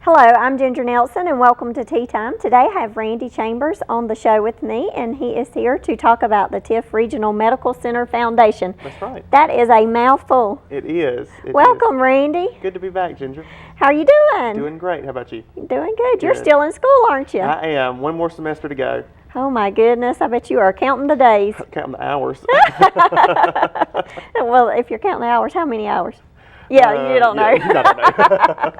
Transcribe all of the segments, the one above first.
Hello, I'm Ginger Nelson and welcome to Tea Time. Today I have Randy Chambers on the show with me, and he is here to talk about the Tift Regional Medical Center Foundation. That's right. That is a mouthful. It is. Welcome, Randy. Good to be back, Ginger. How are you doing? Doing great. How about you? Doing good. You're still in school, aren't you? I am. One more semester to go. Oh my goodness, I bet you are counting the days. Counting the hours. Well, if you're counting the hours, how many hours? Yeah, you don't know. I don't know.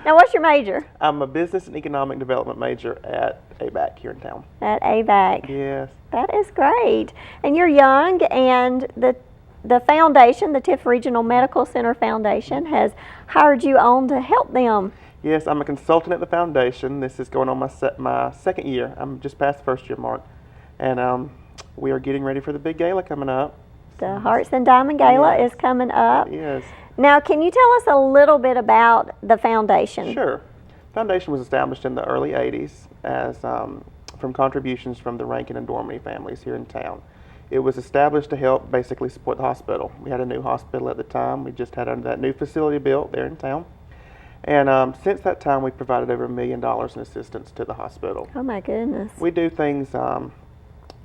Now, what's your major? I'm a business and economic development major at ABAC here in town. At ABAC. Yes. That is great. And you're young, and the foundation, the Tift Regional Medical Center Foundation, has hired you on to help them. Yes, I'm a consultant at the foundation. This is going on my second year. I'm just past the first year mark. And we are getting ready for the big gala coming up. The Hearts and Diamond Gala is coming up. Yes. Now, can you tell us a little bit about the foundation? Sure. The foundation was established in the early 80s as from contributions from the Rankin and Dorminey families here in town. It was established to help basically support the hospital. We had a new hospital at the time. We just had that new facility built there in town. And since that time, we've provided over $1 million in assistance to the hospital. Oh my goodness. We do things,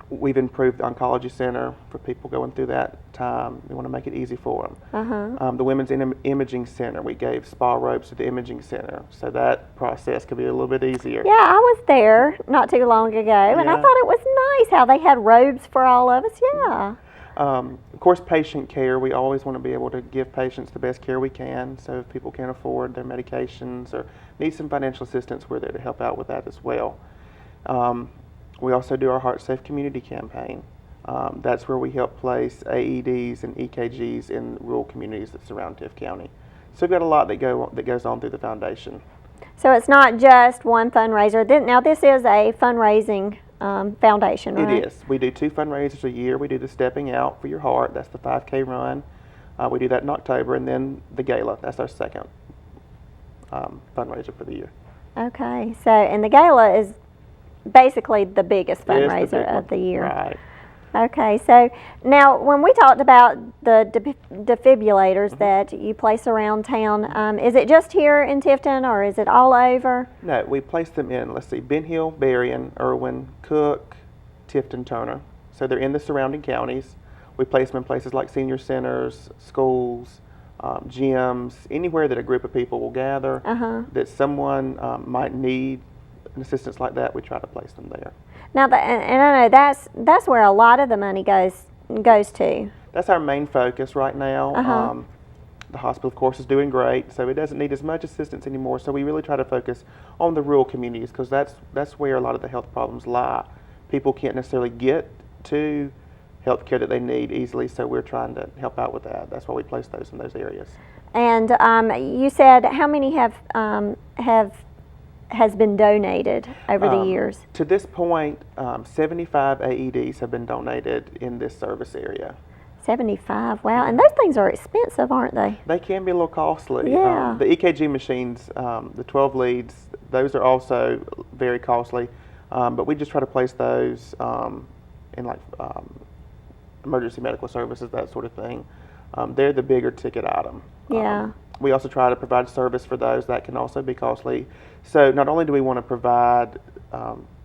we've improved the oncology center for people going through that time. We want to make it easy for them. The Women's Imaging Center, we gave spa robes to the imaging center, so that process could be a little bit easier. Yeah, I was there not too long ago, and I thought it was nice how they had robes for all of us. Yeah. Of course, patient care, we always want to be able to give patients the best care we can, so if people can't afford their medications or need some financial assistance, we're there to help out with that as well. We also do our Heart Safe Community campaign. That's where we help place AEDs and EKGs in rural communities that surround Tift County. So we've got a lot that goes on through the foundation. So it's not just one fundraiser. Now this is a fundraising foundation, right? It is. We do 2 fundraisers a year. We do the Stepping Out for Your Heart. That's the 5K run. We do that in October, and then the gala. That's our second fundraiser for the year. Okay. So, and the gala is basically the biggest fundraiser of the year. Right. Okay, so now when we talked about the defibrillators that you place around town, is it just here in Tifton or is it all over? No, we place them in, let's see, Ben Hill, Berrien, Irwin, Cook, Tifton, Turner. So they're in the surrounding counties. We place them in places like senior centers, schools, gyms, anywhere that a group of people will gather, that someone might need an assistance like that, we try to place them there. Now, and I know that's where a lot of the money goes to. That's our main focus right now. The hospital, of course, is doing great, so it doesn't need as much assistance anymore. So we really try to focus on the rural communities because that's where a lot of the health problems lie. People can't necessarily get to health care that they need easily, so we're trying to help out with that. That's why we place those in those areas. And you said how many has been donated over the years? To this point, 75 AEDs have been donated in this service area. 75, wow. And those things are expensive, aren't they? They can be a little costly. Yeah. The EKG machines, the 12 leads, those are also very costly. But we just try to place those in like emergency medical services, that sort of thing. They're the bigger ticket item. Yeah. We also try to provide service for those that can also be costly. So not only do we want to provide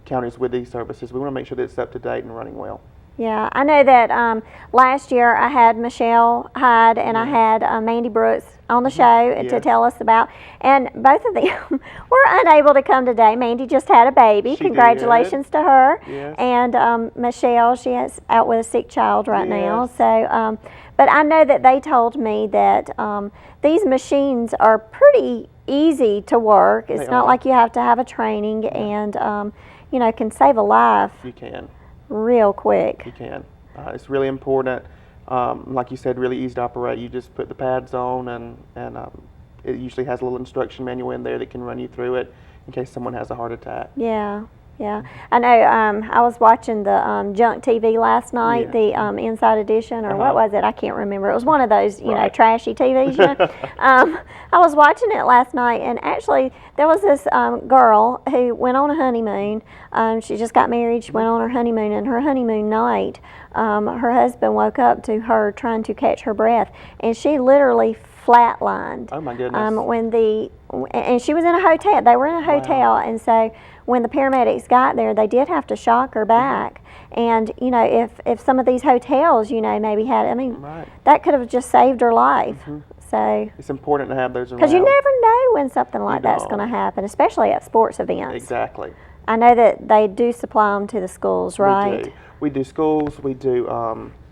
counties with these services, we want to make sure that it's up to date and running well. Yeah, I know that last year I had Michelle Hyde and I had Mandy Brooks on the show to tell us about, and both of them were unable to come today. Mandy just had a baby. Congratulations to her. Yes. And Michelle, she is out with a sick child right now. So, but I know that they told me that these machines are pretty easy to work. It's not like you have to have a training, and you know, can save a life. You can. Real quick. You can. It's really important. Like you said, really easy to operate. You just put the pads on, and it usually has a little instruction manual in there that can run you through it in case someone has a heart attack. Yeah. Yeah, I know. I was watching the Junk TV last night, the Inside Edition, or what was it? I can't remember. It was one of those, you know, trashy TVs. You know? I was watching it last night, and actually, there was this girl who went on a honeymoon. She just got married. She went on her honeymoon, and her honeymoon night, her husband woke up to her trying to catch her breath, and she literally flatlined. Oh my goodness. When the and she was in a hotel. They were in a hotel, Wow. and so when the paramedics got there, they did have to shock her back. And you know, if some of these hotels, you know, maybe had, I mean, Right. that could have just saved her life. So It's important to have those around. because you never know when something like that's don't. going to happen, especially at sports events. Exactly. I know that they do supply them to the schools, right? We do. We do schools. We do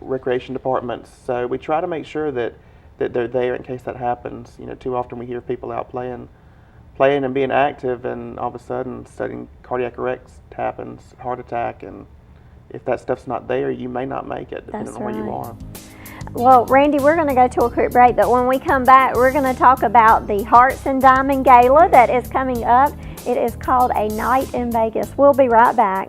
recreation departments. So we try to make sure that they're there in case that happens. You know, too often we hear people out playing and being active, and all of a sudden, sudden cardiac arrest happens, heart attack, and if that stuff's not there, you may not make it, depending That's on where you right. are. Well, Randy, we're going to go to a quick break, but when we come back, we're going to talk about the Hearts and Diamond Gala that is coming up. It is called A Night in Vegas. We'll be right back.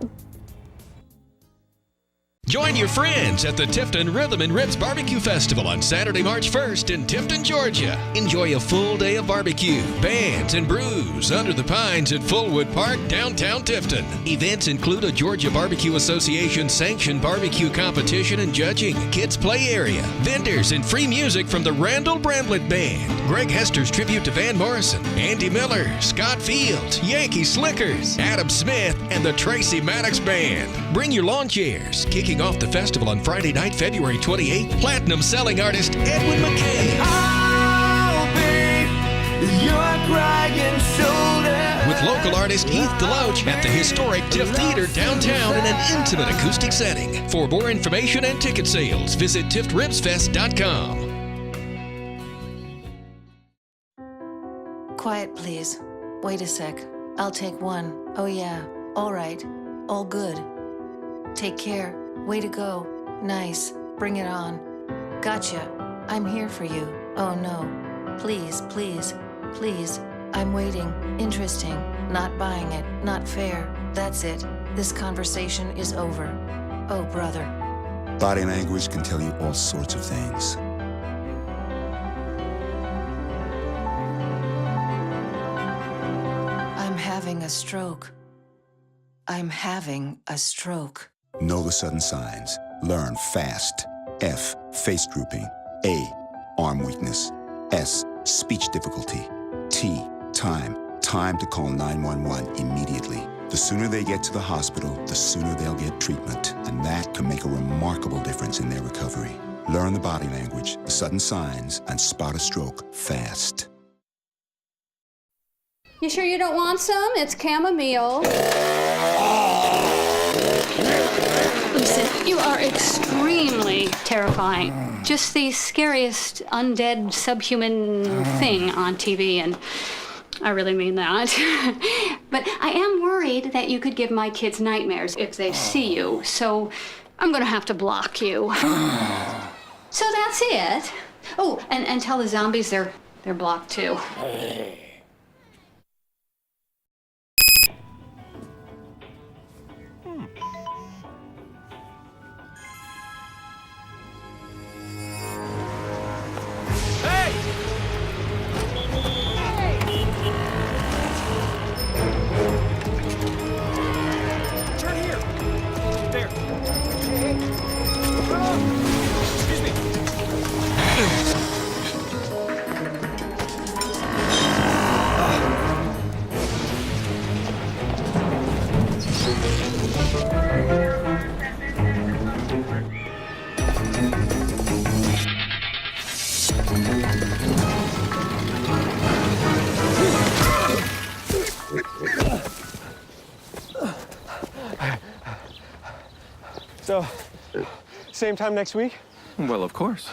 Join your friends at the Tifton Rhythm and Ribs Barbecue Festival on Saturday, March 1st in Tifton, Georgia. Enjoy a full day of barbecue, bands, and brews under the pines at Fullwood Park, downtown Tifton. Events include a Georgia Barbecue Association sanctioned barbecue competition and judging, kids play area, vendors, and free music from the Randall Bramblett Band, Greg Hester's tribute to Van Morrison, Andy Miller, Scott Fields, Yankee Slickers, Adam Smith, and the Tracy Maddox Band. Bring your lawn chairs. Kicking off the festival on Friday night, February 28th, platinum selling artist Edwin McKay. I'll be your crying shoulder. With local artist Heath Deloach at the historic Tiff Theater downtown in an intimate acoustic setting. For more information and ticket sales, visit tiftribsfest.com. Quiet, please. Wait a sec. I'll take one. Oh yeah. All right. All good. Take care. Way to go. Nice. Bring it on. Gotcha. I'm here for you. Oh no. Please, please, please. I'm waiting. Interesting. Not buying it. Not fair. That's it. This conversation is over. Oh, brother. Body language can tell you all sorts of things. I'm having a stroke. I'm having a stroke. Know the sudden signs. Learn fast. F. Face drooping. A. Arm weakness. S. Speech difficulty. T. Time. Time to call 911 immediately. The sooner they get to the hospital, the sooner they'll get treatment. And that can make a remarkable difference in their recovery. Learn the body language, the sudden signs, and spot a stroke fast. You sure you don't want some? It's chamomile. Listen, you are extremely terrifying. Just the scariest undead subhuman thing on TV, and I really mean that. But I am worried that you could give my kids nightmares if they see you, so I'm gonna have to block you. So that's it. Oh, and tell the zombies they're blocked too. So, same time next week? Well, of course.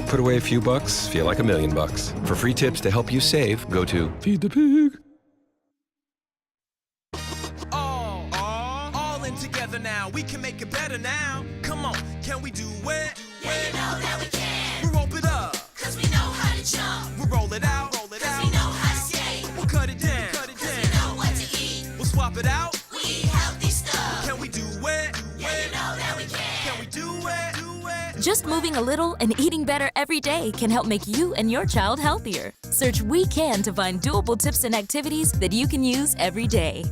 Put away a few bucks, feel like $1 million. For free tips to help you save, go to Feed the Pig. All in together now. We can make it better now. Come on, can we do it? Yeah, you know that we can. We'll rope it up, cause we know how to jump. We'll roll it out, cause we know how to skate. We'll cut it down, cause we know what to eat. We'll swap it out. We eat healthy stuff. Can we do it? Yeah, you know that we can. Can we do it? Just moving a little and eating better every day can help make you and your child healthier. Search We Can to find doable tips and activities that you can use every day.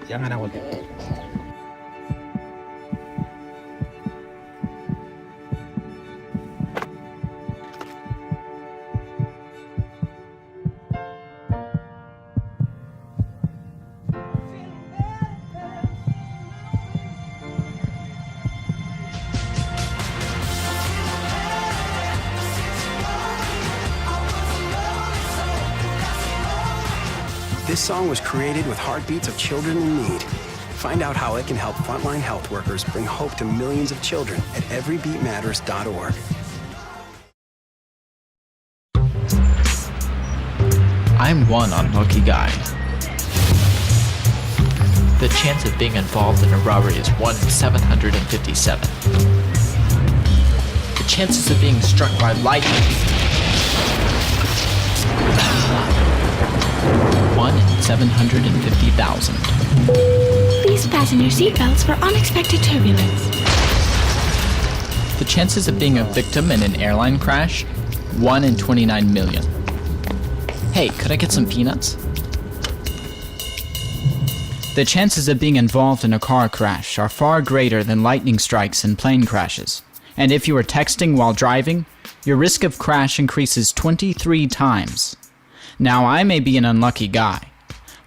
Jangan khawatir. This song was created with heartbeats of children in need. Find out how it can help frontline health workers bring hope to millions of children at everybeatmatters.org. I'm one unlucky guy. The chance of being involved in a robbery is 1 in 757. The chances of being struck by lightning 1 in 750,000. Please fasten your seatbelts for unexpected turbulence. The chances of being a victim in an airline crash 1 in 29 million. Hey, could I get some peanuts? The chances of being involved in a car crash are far greater than lightning strikes and plane crashes. And if you are texting while driving, your risk of crash increases 23 times. Now, I may be an unlucky guy,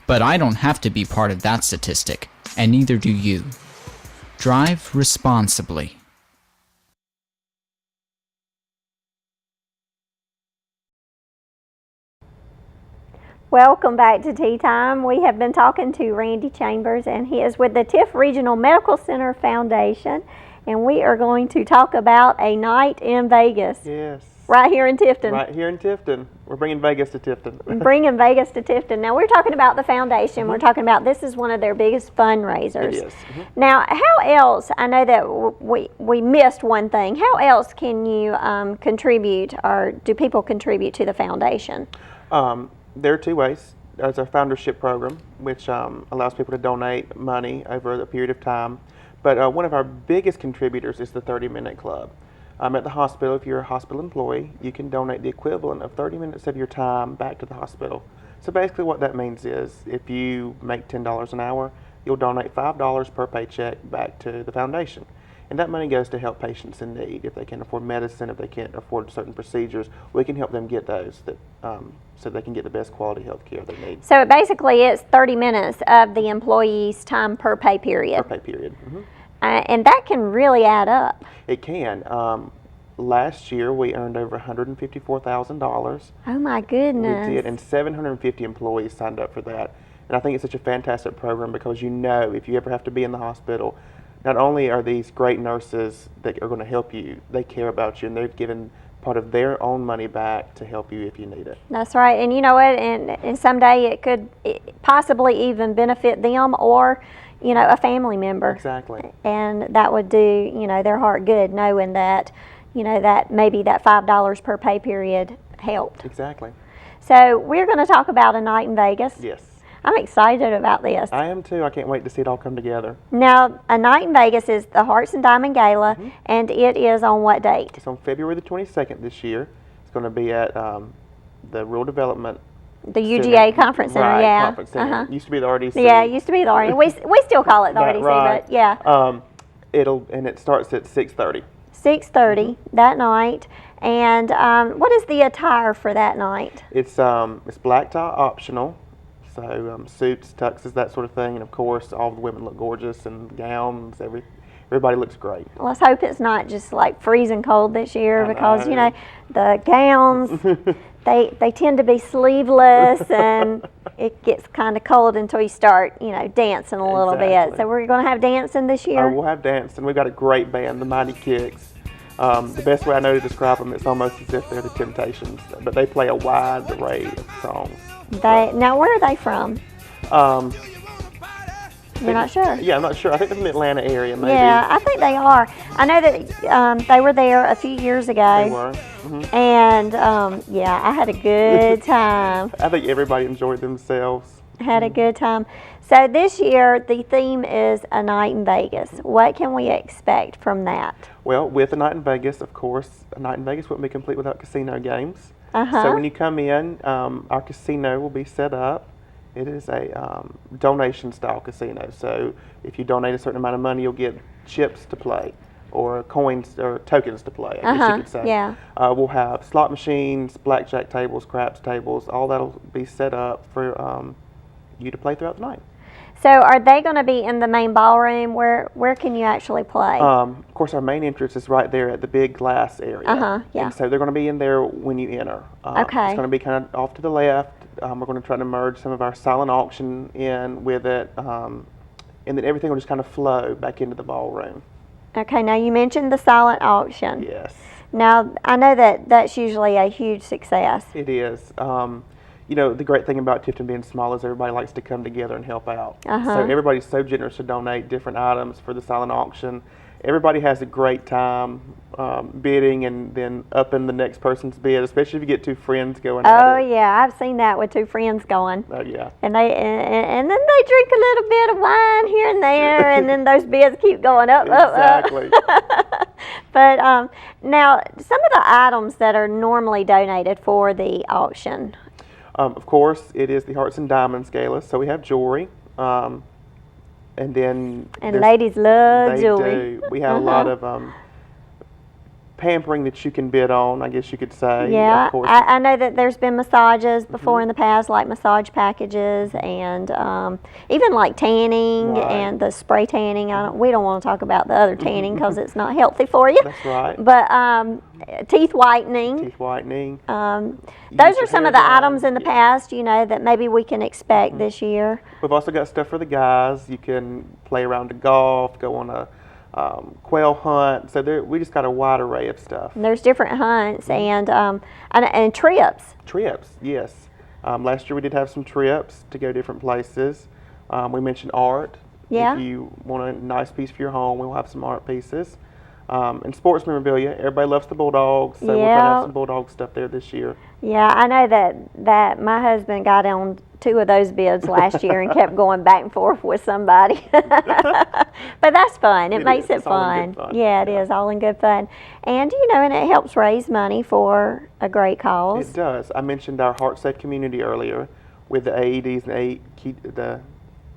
but I don't have to be part of that statistic, and neither do you. Drive responsibly. Welcome back to Tea Time. We have been talking to Randy Chambers, and he is with the Tiff Regional Medical Center Foundation, and we are going to talk about a night in Vegas. Yes. Right here in Tifton. Right here in Tifton. We're bringing Vegas to Tifton. Bringing Vegas to Tifton. Now, we're talking about the foundation. We're talking about this is one of their biggest fundraisers. It is. Now, how else, I know that we missed one thing. How else can you contribute, or do people contribute to the foundation? There are two ways. There's our foundership program, which allows people to donate money over a period of time. But one of our biggest contributors is the 30-minute club. At the hospital, if you're a hospital employee, you can donate the equivalent of 30 minutes of your time back to the hospital. So basically what that means is if you make $10 an hour, you'll donate $5 per paycheck back to the foundation. And that money goes to help patients in need. If they can't afford medicine, if they can't afford certain procedures, we can help them get those so they can get the best quality health care they need. So basically it's 30 minutes of the employee's time per pay period. Per pay period. And that can really add up. It can. Last year we earned over $154,000. Oh my goodness. We did, and 750 employees signed up for that. And I think it's such a fantastic program because you know if you ever have to be in the hospital, not only are these great nurses that are going to help you, they care about you and they've given part of their own money back to help you if you need it. That's right. And you know what, and someday it could possibly even benefit them or a family member. Exactly. And that would do, their heart good knowing that, that maybe that $5 per pay period helped. Exactly. So we're going to talk about a night in Vegas. Yes. I'm excited about this. I am too. I can't wait to see it all come together. Now, a night in Vegas is the Hearts and Diamond Gala, and it is on what date? It's on February the 22nd this year. It's going to be at the Rural Development The UGA Conference Center, right, yeah. Conference Center. Used to be the RDC. Yeah, it used to be the RDC. We still call it the RDC, right. but yeah. It starts at 6:30. 6:30 that night. And what is the attire for that night? It's black tie optional. So suits, tuxes, that sort of thing, and of course all the women look gorgeous and gowns. Everybody looks great. Let's hope it's not just like freezing cold this year because the gowns they tend to be sleeveless and it gets kind of cold until you start dancing a little bit. So we're going to have dancing this year. We'll have dancing. We've got a great band, the Mighty Kicks. The best way I know to describe them, it's almost as if they're the Temptations, but they play a wide array of songs. Now, where are they from? You're not sure? Yeah, I'm not sure. I think they're from the Atlanta area, maybe. Yeah, I think they are. I know that they were there a few years ago. They were. And, I had a good time. I think everybody enjoyed themselves. Had a good time. So this year, the theme is A Night in Vegas. What can we expect from that? Well, with A Night in Vegas, of course, A Night in Vegas wouldn't be complete without casino games. So when you come in, our casino will be set up. It is a donation style casino. So if you donate a certain amount of money, you'll get chips to play, or coins or tokens to play, I guess you could say. Yeah. We'll have slot machines, blackjack tables, craps tables. All that'll be set up for you to play throughout the night. So are they going to be in the main ballroom? Where can you actually play? Of course, our main entrance is right there at the big glass area. Yeah. And so they're going to be in there when you enter. Okay. It's going to be kind of off to the left. We're going to try to merge some of our silent auction in with it, and then everything will just kind of flow back into the ballroom. Okay, now you mentioned the silent auction. Yes. Now, I know that that's usually a huge success. It is. You know, the great thing about Tifton being small is everybody likes to come together and help out. So everybody's so generous to donate different items for the silent auction. Everybody has a great time bidding and then upping the next person's bid, especially if you get two friends going at it. Yeah, I've seen that with two friends going. Oh, yeah. And then they drink a little bit of wine here and there, and then those bids keep going up, Exactly. up. But now, some of the items that are normally donated for the auction. Of course, it is the Hearts and Diamonds Gala, so we have jewelry. And then ladies love jewelry. Do. We have a lot of pampering that you can bid on, I guess you could say. Yeah, of course. I know that there's been massages before in the past, like massage packages, and even like tanning and the spray tanning. We don't want to talk about the other tanning because it's not healthy for you. That's right. But teeth whitening. Teeth whitening. Those are some of the items in the past, you know, that maybe we can expect this year. We've also got stuff for the guys. You can play around to golf, go on a quail hunt. So we just got a wide array of stuff. And there's different hunts and trips. Trips, yes. Last year we did have some trips to go different places. We mentioned art. Yeah. If you want a nice piece for your home, we'll have some art pieces. And sports memorabilia. Everybody loves the Bulldogs, so we're trying to have some Bulldog stuff there this year. Yeah, I know that my husband got on 2 of those bids last year and kept going back and forth with somebody. But that's fun. It makes it fun. Yeah, it is all in good fun. And, you know, and it helps raise money for a great cause. It does. I mentioned our Heart Safe community earlier with the AEDs and the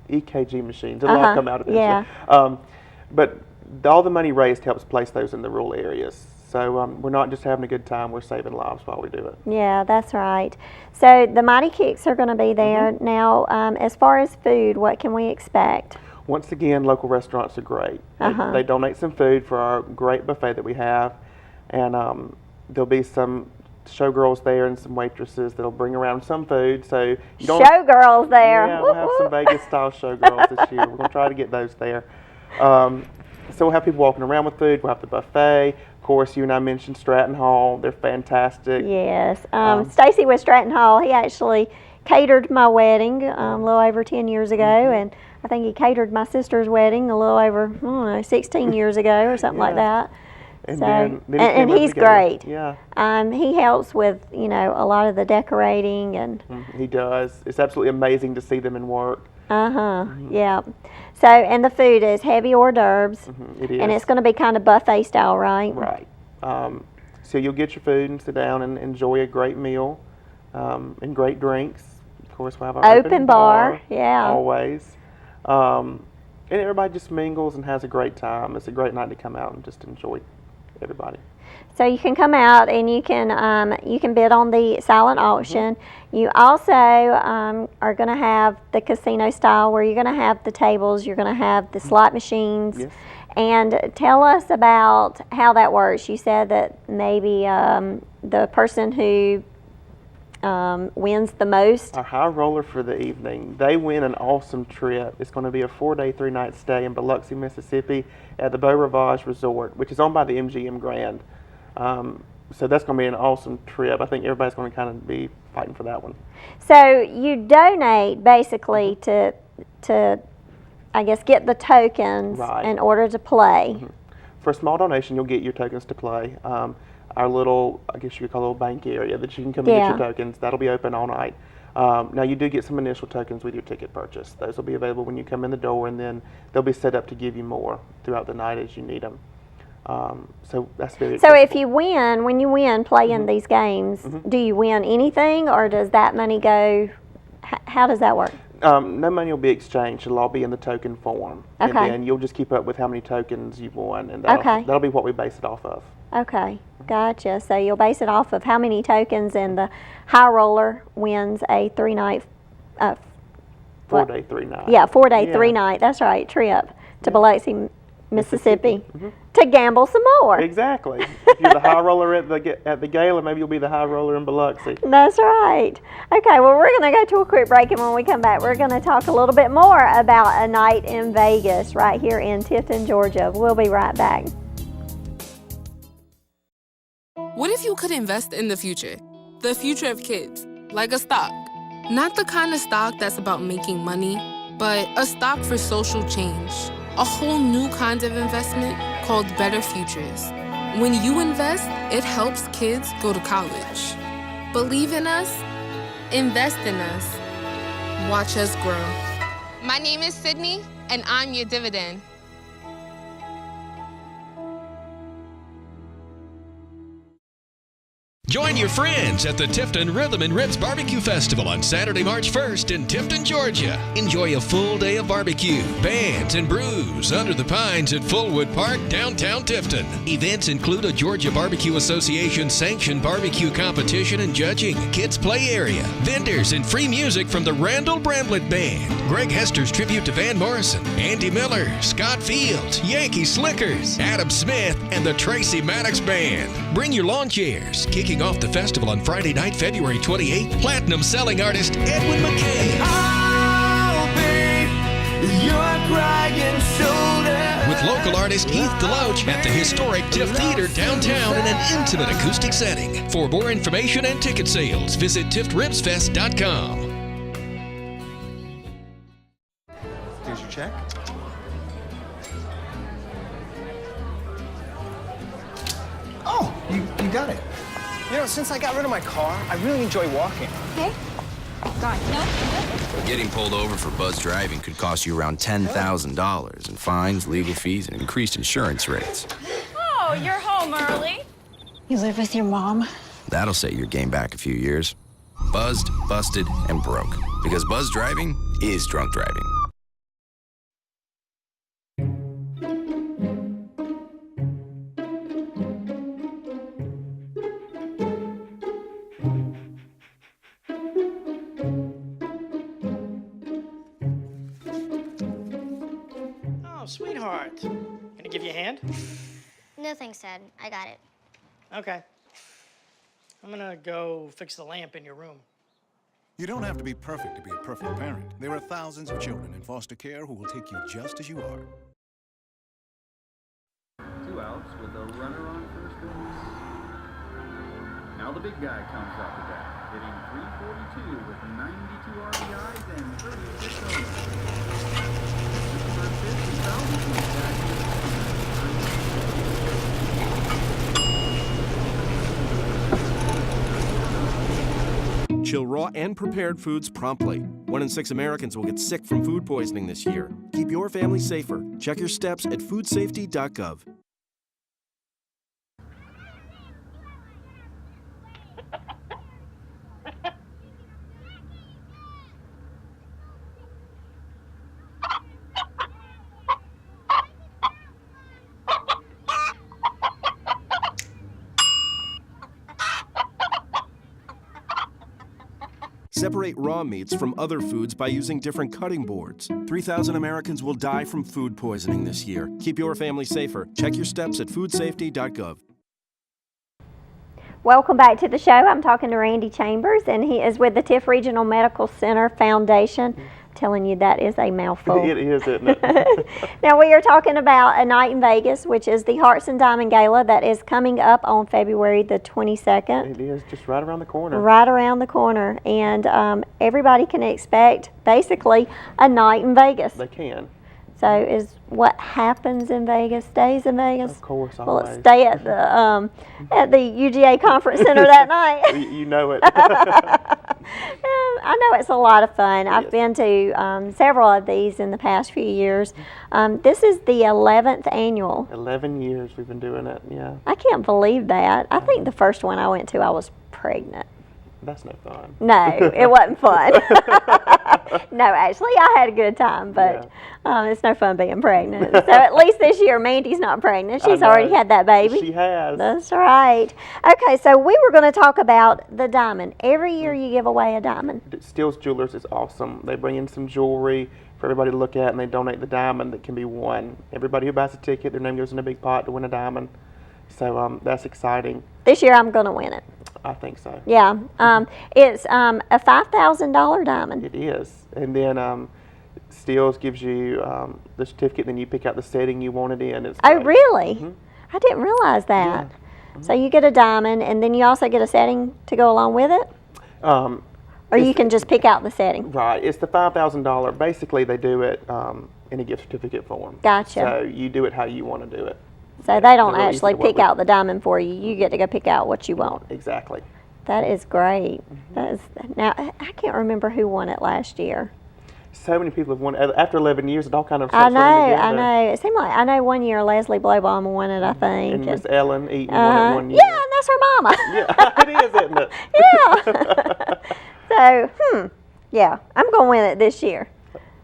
EKG machines. It'll all come out of this. Yeah. But all the money raised helps place those in the rural areas. So we're not just having a good time, we're saving lives while we do it. Yeah, that's right. So the Mighty Kicks are going to be there. Now, as far as food, what can we expect? Once again, local restaurants are great. They donate some food for our great buffet that we have. And there'll be some showgirls there and some waitresses that'll bring around some food. So you don't showgirls there. Yeah, we'll have some Vegas-style showgirls this year. We're going to try to get those there. So we'll have people walking around with food. We'll have the buffet. Of course, you and I mentioned Stratton Hall. They're fantastic. Yes. Stacy with Stratton Hall, he actually catered my wedding a little over 10 years ago, and I think he catered my sister's wedding a little over, I don't know, 16 years ago or something like that. And so, then he's great. Yeah. He helps with, you know, a lot of the decorating and. He does. It's absolutely amazing to see them in work. Yeah. So, and the food is heavy hors d'oeuvres. It is. And it's going to be kind of buffet style, right? Right. So you'll get your food and sit down and enjoy a great meal and great drinks. Of course, we'll have our open bar. Yeah. Always. And everybody just mingles and has a great time. It's a great night to come out and just enjoy everybody. So you can come out and you can bid on the silent auction. You also are going to have the casino style where you're going to have the tables, you're going to have the slot machines. Yes. And tell us about how that works. You said that maybe the person who wins the most. Our high roller for the evening, they win an awesome trip. It's going to be a 4-day, 3-night stay in Biloxi, Mississippi at the Beau Rivage Resort, which is owned by the MGM Grand. So that's going to be an awesome trip. I think everybody's going to kind of be fighting for that one. So you donate basically to I guess, get the tokens in order to play. For a small donation, you'll get your tokens to play. Our little, I guess you could call it a little bank area that you can come and get your tokens. That'll be open all night. Now, you do get some initial tokens with your ticket purchase. Those will be available when you come in the door, and then they'll be set up to give you more throughout the night as you need them. So that's very So if you win, when you win playing these games, do you win anything, or does that money go, how does that work? No money will be exchanged. It'll all be in the token form. Okay. And then you'll just keep up with how many tokens you've won, and that'll be what we base it off of. Okay, gotcha. So you'll base it off of how many tokens, and the high roller wins a 3-night, 4-day, 3-night. Yeah, 4-day, 3-night. That's right. Trip to Biloxi, Mississippi, to gamble some more. Exactly. If you're the high roller at the Gala, maybe you'll be the high roller in Biloxi. That's right. Okay, well, we're going to go to a quick break, and when we come back, we're going to talk a little bit more about a night in Vegas right here in Tifton, Georgia. We'll be right back. What if you could invest in the future of kids, like a stock? Not the kind of stock that's about making money, but a stock for social change. A whole new kind of investment called Better Futures. When you invest, it helps kids go to college. Believe in us, invest in us, watch us grow. My name is Sydney, and I'm your dividend. Join your friends at the Tifton Rhythm and Ribs Barbecue Festival on Saturday, March 1st in Tifton, Georgia. Enjoy a full day of barbecue, bands, and brews under the pines at Fullwood Park, downtown Tifton. Events include a Georgia Barbecue Association sanctioned barbecue competition and judging, kids play area, vendors, and free music from the Randall Bramblett Band, Greg Hester's tribute to Van Morrison, Andy Miller, Scott Fields, Yankee Slickers, Adam Smith, and the Tracy Maddox Band. Bring your lawn chairs. Kicking off the festival on Friday night, February 28th, platinum selling artist Edwin McKay. I'll be your crying shoulder. With local artist Heath Deloach at the historic Tiff Theater downtown in an intimate acoustic setting. For more information and ticket sales, visit tiftribsfest.com. Here's your check. Oh, you got it. You know, since I got rid of my car, I really enjoy walking. Okay. God, no. Getting pulled over for buzz driving could cost you around $10,000 in fines, legal fees, and increased insurance rates. Oh, you're home early. You live with your mom? That'll set your game back a few years. Buzzed, busted, and broke. Because buzz driving is drunk driving. Oh, sweetheart. Gonna give you a hand? No thanks, Dad. I got it. Okay. I'm gonna go fix the lamp in your room. You don't have to be perfect to be a perfect parent. There are thousands of children in foster care who will take you just as you are. 2 outs with a runner on first base. Now the big guy comes up to bat, hitting .342 with 92 RBIs and 36 homers. Chill raw and prepared foods promptly. 1 in 6 Americans will get sick from food poisoning this year. Keep your family safer. Check your steps at foodsafety.gov. Separate raw meats from other foods by using different cutting boards. 3,000 Americans will die from food poisoning this year. Keep your family safer. Check your steps at foodsafety.gov. Welcome back to the show. I'm talking to Randy Chambers, and he is with the Tiff Regional Medical Center Foundation. Telling you that is a mouthful. It is, isn't it? Now we are talking about a night in Vegas, which is the Hearts and Diamond Gala that is coming up on February the 22nd. It is just right around the corner. Right around the corner, and everybody can expect basically a night in Vegas. They can. So is what happens in Vegas stays in Vegas? Of course, Well, always. stay at the UGA Conference Center that night. You know it. I know it's a lot of fun. I've been to several of these in the past few years. This is the 11th annual. 11 years we've been doing it, yeah. I can't believe that. I think the first one I went to, I was pregnant. That's no fun. No, it wasn't fun. No, actually, I had a good time, but it's no fun being pregnant. So at least this year, Mandy's not pregnant. She's already had that baby. She has. That's right. Okay, so we were going to talk about the diamond. Every year you give away a diamond. Steele's Jewelers is awesome. They bring in some jewelry for everybody to look at, and they donate the diamond that can be won. Everybody who buys a ticket, their name goes in a big pot to win a diamond. So that's exciting. This year I'm going to win it. I think so. Yeah. It's a $5,000 diamond. It is. And then Steele's gives you the certificate, then you pick out the setting you want it in. It's Oh, great. really? I didn't realize that. So you get a diamond, and then you also get a setting to go along with it? Or you can just pick out the setting? Right. It's the $5,000. Basically, they do it in a gift certificate form. Gotcha. So you do it how you want to do it. So they don't They're really actually easy to work pick with. out the diamond for you. You get to go pick out what you want. Exactly. That is great. That is, now, I can't remember who won it last year. So many people have won. After 11 years, it all kind of I starts running know, together. I know. It seemed like, I know one year Leslie Blowbaum won it, I think. And Miss Ellen Eaton won it one year. Yeah, and that's her mama. Yeah, it is, isn't it? Yeah. So, yeah, I'm going to win it this year.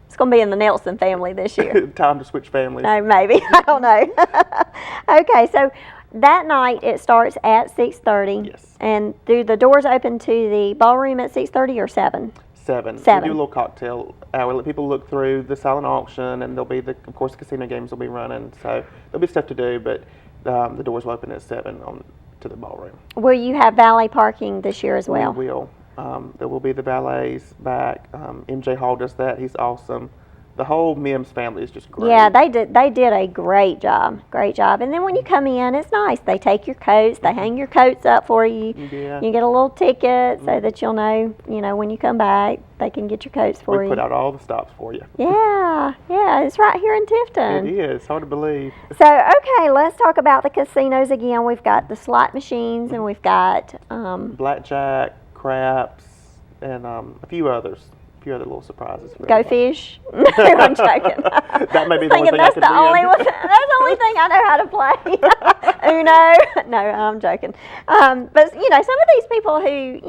It's going to be in the Nelson family this year. Time to switch families. No, maybe. I don't know. Okay, so that night it starts at 6:30. Yes. And do the doors open to the ballroom at 6:30 or 7? 7. We 7. do a little cocktail hour. Let people look through the silent auction, and there'll be of course, the casino games will be running. So there'll be stuff to do, but the doors will open at 7 to the ballroom. Will you have valet parking this year as well? We will. There will be the valets back. MJ Hall does that. He's awesome. The whole Mims family is just great. Yeah, they did a great job. Great job. And then when you come in, it's nice. They take your coats, they hang your coats up for you. Yeah. You get a little ticket so that you'll know, when you come back, they can get your coats for We you. put out all the stops for you. Yeah, it's right here in Tifton. It is. Hard to believe. So, okay, let's talk about the casinos again. We've got the slot machines and we've got Blackjack, craps, and a few others. A few other little surprises. For Go everybody. Fish. No, I'm joking. That may be the only thing I that's can the only win. one. That's the only thing I know how to play. Uno. No, I'm joking. But some of these people who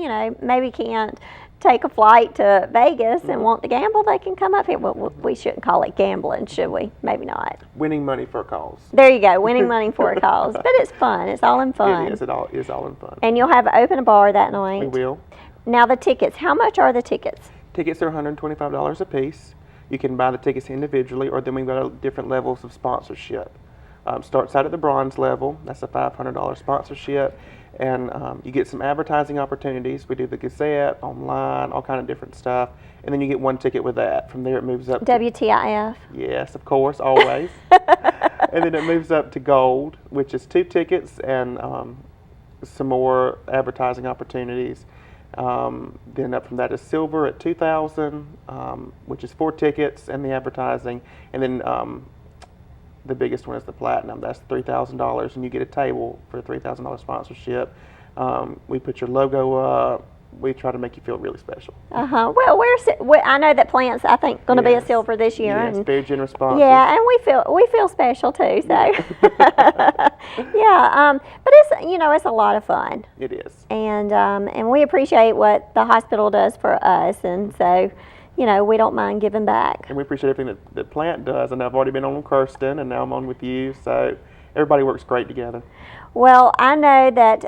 maybe can't take a flight to Vegas and want to gamble, they can come up here. Well, we shouldn't call it gambling, should we? Maybe not. Winning money for a cause. There you go. Winning money for a cause. But it's fun. It's all in fun. It is. It is all in fun. And you'll have open a bar that night. We will. Now the tickets. How much are the tickets? Tickets are $125 a piece. You can buy the tickets individually, or then we've got different levels of sponsorship. Starts out at the bronze level. That's a $500 sponsorship. And you get some advertising opportunities. We do the Gazette, online, all kind of different stuff. And then you get one ticket with that. From there it moves up WTIF. Yes, of course, always. And then it moves up to gold, which is 2 tickets and some more advertising opportunities. Then up from that is silver at $2,000, which is 4 tickets and the advertising. And then the biggest one is the platinum. That's $3,000, and you get a table for a $3,000 sponsorship. We put your logo up. We try to make you feel really special. Well, I know that Plant's, I think, going to be a silver this year. Yes, and very generous sponsors. Yeah, and we feel special too. So yeah, but it's a lot of fun. It is. And we appreciate what the hospital does for us, and so we don't mind giving back. And we appreciate everything that Plant does. And I've already been on with Kirsten, and now I'm on with you. So everybody works great together. Well, I know that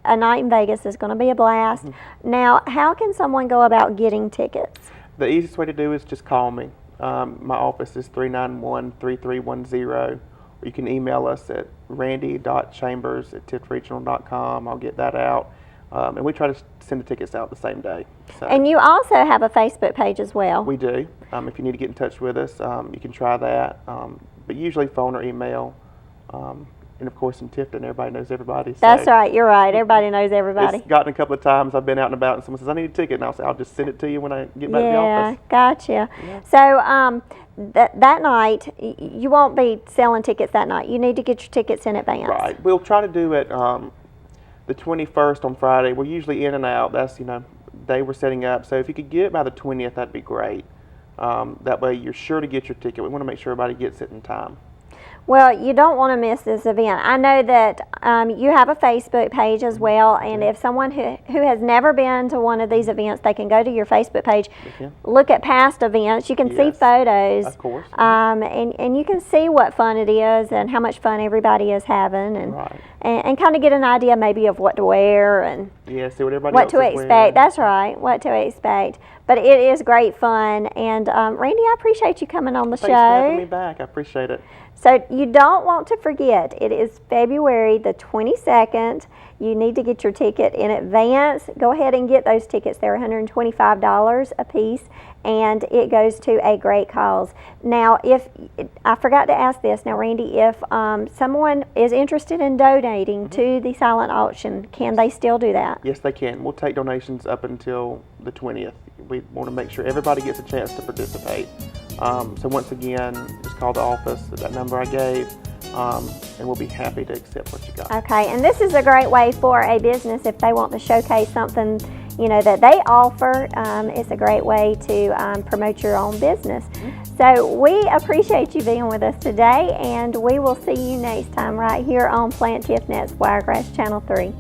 a night in Vegas is going to be a blast. Now, how can someone go about getting tickets? The easiest way to do is just call me. My office is 391-3310. Or you can email us at randy.chambers@tiftregional.com. I'll get that out. And we try to send the tickets out the same day. So And you also have a Facebook page as well. we do. If you need to get in touch with us, you can try that. But usually phone or email. And of course in Tifton, everybody knows everybody. So That's right. You're right. Everybody knows everybody. It's gotten a couple of times I've been out and about and someone says, I need a ticket. And I'll say, I'll just send it to you when I get back to the office. Gotcha. Yeah. So that night, you won't be selling tickets that night. You need to get your tickets in advance. Right. We'll try to do it the 21st on Friday. We're usually in and out. That's, day we're setting up. So if you could get it by the 20th, that'd be great. That way you're sure to get your ticket. We want to make sure everybody gets it in time. Well, you don't want to miss this event. I know that you have a Facebook page as well, and if someone who has never been to one of these events, they can go to your Facebook page, look at past events. You can see photos, of course, and you can see what fun it is and how much fun everybody is having, and kind of get an idea maybe of what to wear and see what everybody what else to is expect. wearing. That's right, what to expect. But it is great fun, and Randy, I appreciate you coming on the show. Thanks for having me back. I appreciate it. So you don't want to forget, it is February the 22nd. You need to get your ticket in advance. Go ahead and get those tickets. They're $125 a piece, and it goes to a great cause. Now, if I forgot to ask this, now Randy, if someone is interested in donating to the silent auction, can they still do that? Yes, they can. We'll take donations up until the 20th. We want to make sure everybody gets a chance to participate. So once again, just call the office at that number I gave, and we'll be happy to accept what you got. Okay, and this is a great way for a business if they want to showcase something, that they offer. It's a great way to promote your own business. So we appreciate you being with us today, and we will see you next time right here on Plant TIFNet's Wiregrass Channel 3.